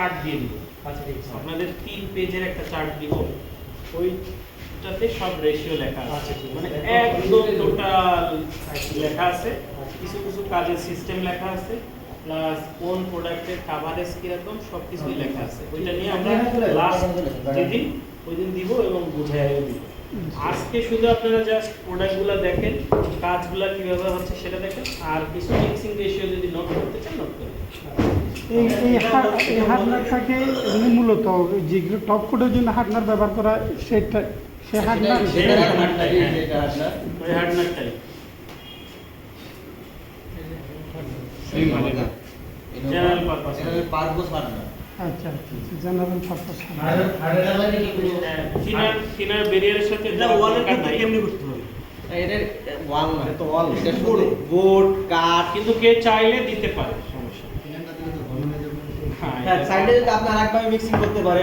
Chart দিয়ে দিব। আচ্ছা ঠিক আছে। আপনাদের 3 পেজের একটা চার্ট দিব, ওইটাতে সব রেশিও লেখা আছে। আচ্ছা ঠিক আছে। মানে একদম টোটাল লেখা আছে, কিছু কিছু কাজের সিস্টেম লেখা আছে, প্লাস কোন প্রোডাক্টের কভারেজ কিরকম সবকিছুই লেখা আছে। ওইটা নিয়ে আমরা লাস্ট যেদিন ওই দিন দিব এবং বুঝাইও দিব। আজকে শুধু আপনারা জাস্ট প্রোডাক্টগুলো দেখেন, কাজগুলো কিভাবে হচ্ছে সেটা দেখেন, আর কিছু মিক্সিং রেশিও যদি নোট করতে চান নোট করেন। এই হার্ডনারটাকে এমনি মূলত যেগুলো টপ কোডের জন্য হার্ডনার ব্যবহার করা সেটা সে হার্ডনার ওই হার্ডনারটাই জেনারেল পারপাস। আচ্ছা জেনারেল পারপাস থিনার ব্যারিয়ারের সাথে এটা ওয়ালের ক্ষেত্রে কেমনে করতে হবে? বোর্ড কাট কিন্তু কে চাইলে দিতে পারে, সমস্যা নেই। হ্যাঁ, সাইডে যদি আপনি আরেকভাবে মিক্সিং করতে পারেন